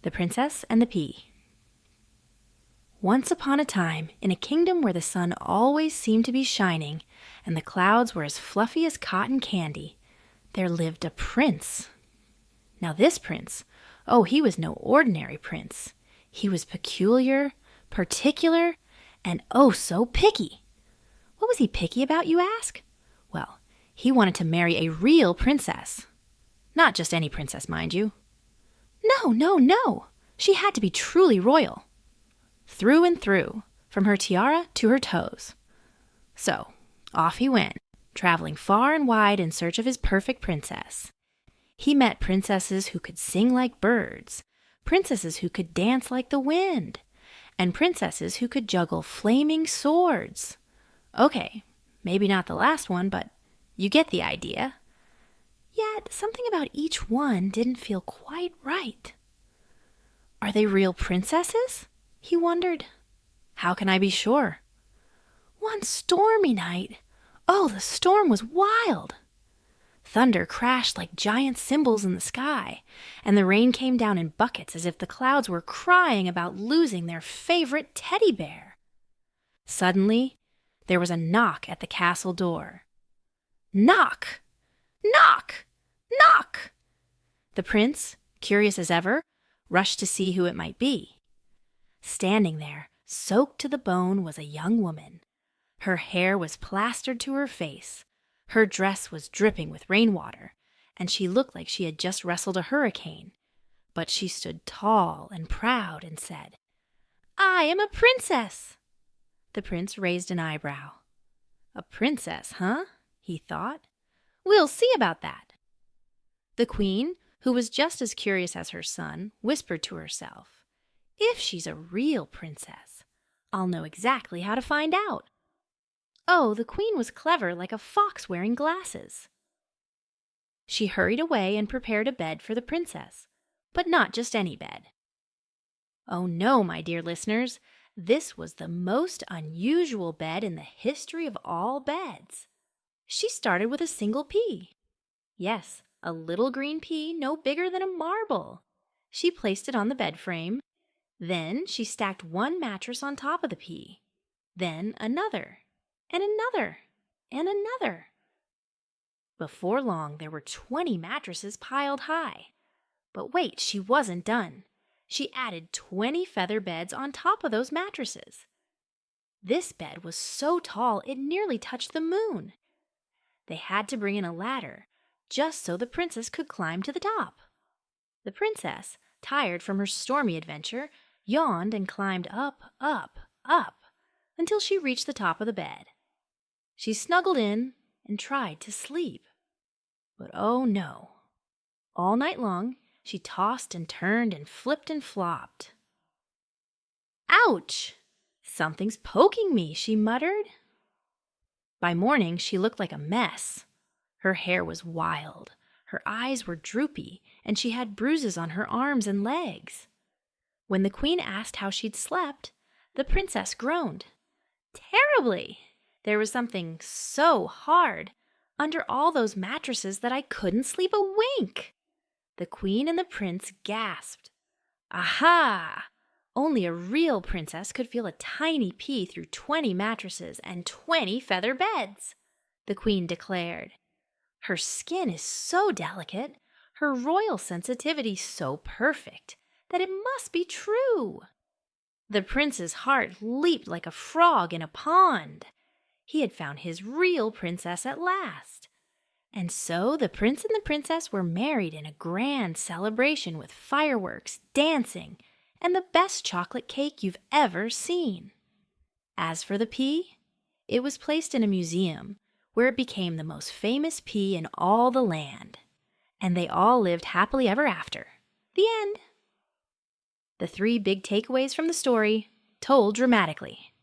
The Princess and the Pea. Once upon a time, in a kingdom where the sun always seemed to be shining and the clouds were as fluffy as cotton candy, there lived a prince. Now this prince, he was no ordinary prince. He was peculiar, particular, and so picky. What was he picky about, you ask? Well, he wanted to marry a real princess. Not just any princess, mind you. No. She had to be truly royal. Through and through, from her tiara to her toes. So, off he went, traveling far and wide in search of his perfect princess. He met princesses who could sing like birds, princesses who could dance like the wind, and princesses who could juggle flaming swords. Okay, maybe not the last one, but you get the idea. Yet, something about each one didn't feel quite right. Are they real princesses? He wondered. How can I be sure? One stormy night, the storm was wild. Thunder crashed like giant cymbals in the sky, and the rain came down in buckets as if the clouds were crying about losing their favorite teddy bear. Suddenly, there was a knock at the castle door. Knock! Knock! Knock! The prince, curious as ever, rushed to see who it might be. Standing there, soaked to the bone, was a young woman. Her hair was plastered to her face. Her dress was dripping with rainwater, and she looked like she had just wrestled a hurricane. But she stood tall and proud and said, "I am a princess." The prince raised an eyebrow. A princess, huh? He thought. We'll see about that. The queen, who was just as curious as her son, whispered to herself, "If she's a real princess, I'll know exactly how to find out." The queen was clever like a fox wearing glasses. She hurried away and prepared a bed for the princess, but not just any bed. Oh no, my dear listeners, this was the most unusual bed in the history of all beds. She started with a single pea. Yes, a little green pea no bigger than a marble. She placed it on the bed frame. Then she stacked one mattress on top of the pea. Then another, and another, and another. Before long, there were 20 mattresses piled high. But wait, she wasn't done. She added 20 feather beds on top of those mattresses. This bed was so tall it nearly touched the moon. They had to bring in a ladder, just so the princess could climb to the top. The princess, tired from her stormy adventure, yawned and climbed up, until she reached the top of the bed. She snuggled in and tried to sleep. But oh no. All night long, she tossed and turned and flipped and flopped. "Ouch! Something's poking me," she muttered. By morning, she looked like a mess. Her hair was wild, her eyes were droopy, and she had bruises on her arms and legs. When the queen asked how she'd slept, the princess groaned. "Terribly! There was something so hard under all those mattresses that I couldn't sleep a wink." The queen and the prince gasped. Aha! Only a real princess could feel a tiny pea through 20 mattresses and 20 feather beds, the queen declared. Her skin is so delicate, her royal sensitivity so perfect, that it must be true. The prince's heart leaped like a frog in a pond. He had found his real princess at last. And so the prince and the princess were married in a grand celebration with fireworks, dancing, and the best chocolate cake you've ever seen. As for the pea, it was placed in a museum where it became the most famous pea in all the land. And they all lived happily ever after. The end. The 3 big takeaways from the story, told dramatically.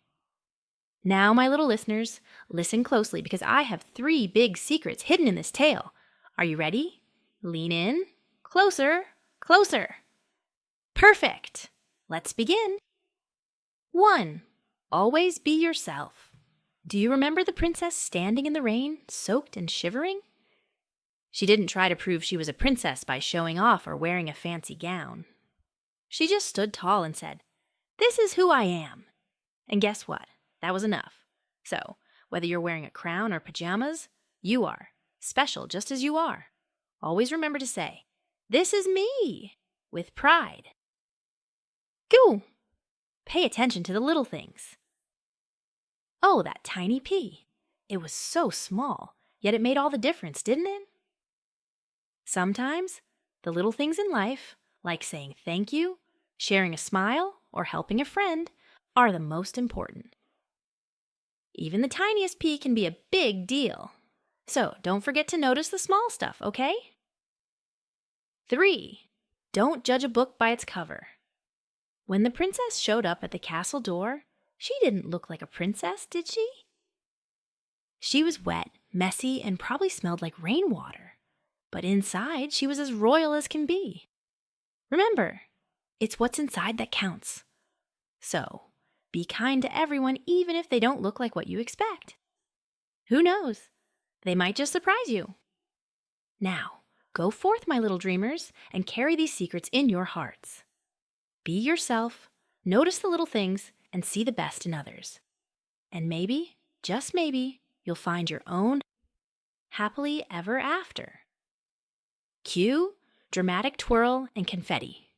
Now, my little listeners, listen closely because I have 3 big secrets hidden in this tale. Are you ready? Lean in. Closer, closer. Perfect. Let's begin. 1. Always be yourself. Do you remember the princess standing in the rain, soaked and shivering? She didn't try to prove she was a princess by showing off or wearing a fancy gown. She just stood tall and said, "This is who I am." And guess what? That was enough. So, whether you're wearing a crown or pajamas, you are special just as you are. Always remember to say, "This is me," with pride. Go! Pay attention to the little things. Oh, that tiny pea. It was so small, yet it made all the difference, didn't it? Sometimes, the little things in life, like saying thank you, sharing a smile, or helping a friend, are the most important. Even the tiniest pea can be a big deal. So don't forget to notice the small stuff, okay? 3. Don't judge a book by its cover. When the princess showed up at the castle door, she didn't look like a princess, did she? She was wet, messy, and probably smelled like rainwater. But inside, she was as royal as can be. Remember, it's what's inside that counts. So, be kind to everyone even if they don't look like what you expect. Who knows? They might just surprise you. Now, go forth, my little dreamers, and carry these secrets in your hearts. Be yourself, notice the little things, and see the best in others. And maybe, just maybe, you'll find your own happily ever after. Cue dramatic twirl and confetti.